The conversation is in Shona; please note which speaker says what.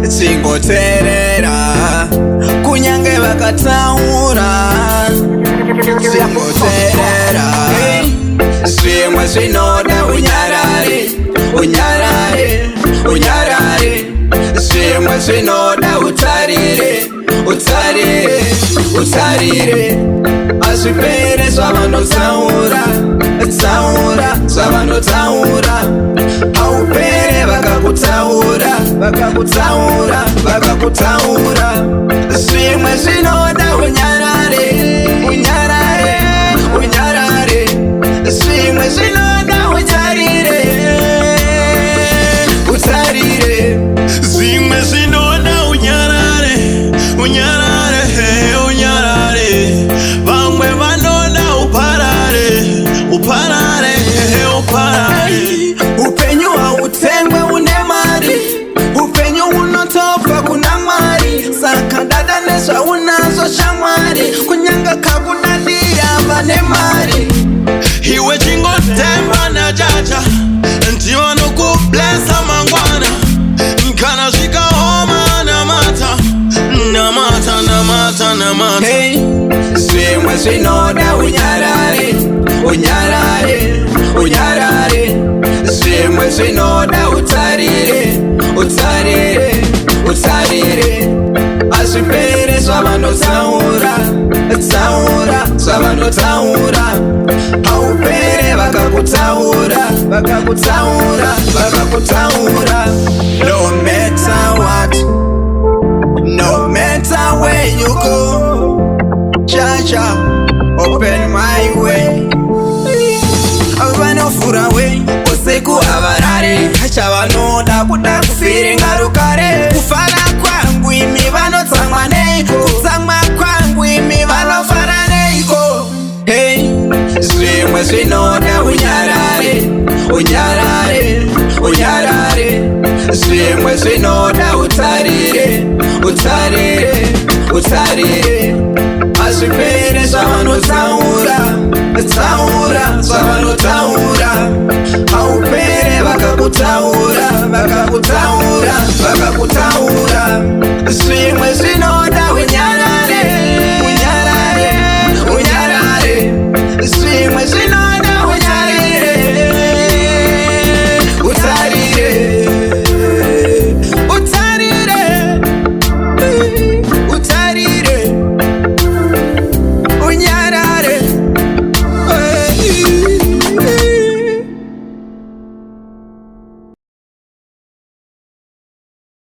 Speaker 1: Chingoterera kunyange vakataura. Chingoterera zvimwe zvinoda unyarare, unyarare, unyarare. Zvimwe zvinoda utarire, utarire, utarire. Azvipere zvavanotaura, taura zvavanotaura. Haupere vakakutaura, vakakutaura, vakakutaura. Zvimwe zvinoda unyarare, unyarare, unyarare. Zvimwe zvinoda utarire, utarire.
Speaker 2: Zvimwe zvinoda unyarare, unyarare, unyarare. Vamwe vanoda uparare, uparare, uparare.
Speaker 1: Upenyu hautengwe une mari, upenyu unotofa kuna Mwari. Saka dada nezvaunazo shamwari, kunyanga kakunadira vane mari.
Speaker 2: Iwe chingotemba na jaja, ndiva nokublessa mangwana. Kana svika homa namata, namata, namata, namata.
Speaker 1: Hey, zvimwe zvinoda unyarare, unyarare, unyarare. Zvimwe zvinoda utarire, utarire, utarire. Azvipere zvavanotaura, taura zvavanotaura. Haupere vakakutaura, vakakutaura, vakakutaura. No matter what, no matter where you go, Jaja, open my way. Vanofura way, usiku havarare. Chavanoda kuda kufiringa rukare. Kufara kwangu imi vanotsamwa neiko, kutsamwa kwangu imi vanofara neiko. Hey, zvimwe zvinoda unyarare, unyarare, unyarare. Zvimwe zvinoda utarire, utarire, utarire. Azvipere zvavanotaura, taura zvavanotaura. Haupere vakakutaura, vakakutaura, vakakutaura.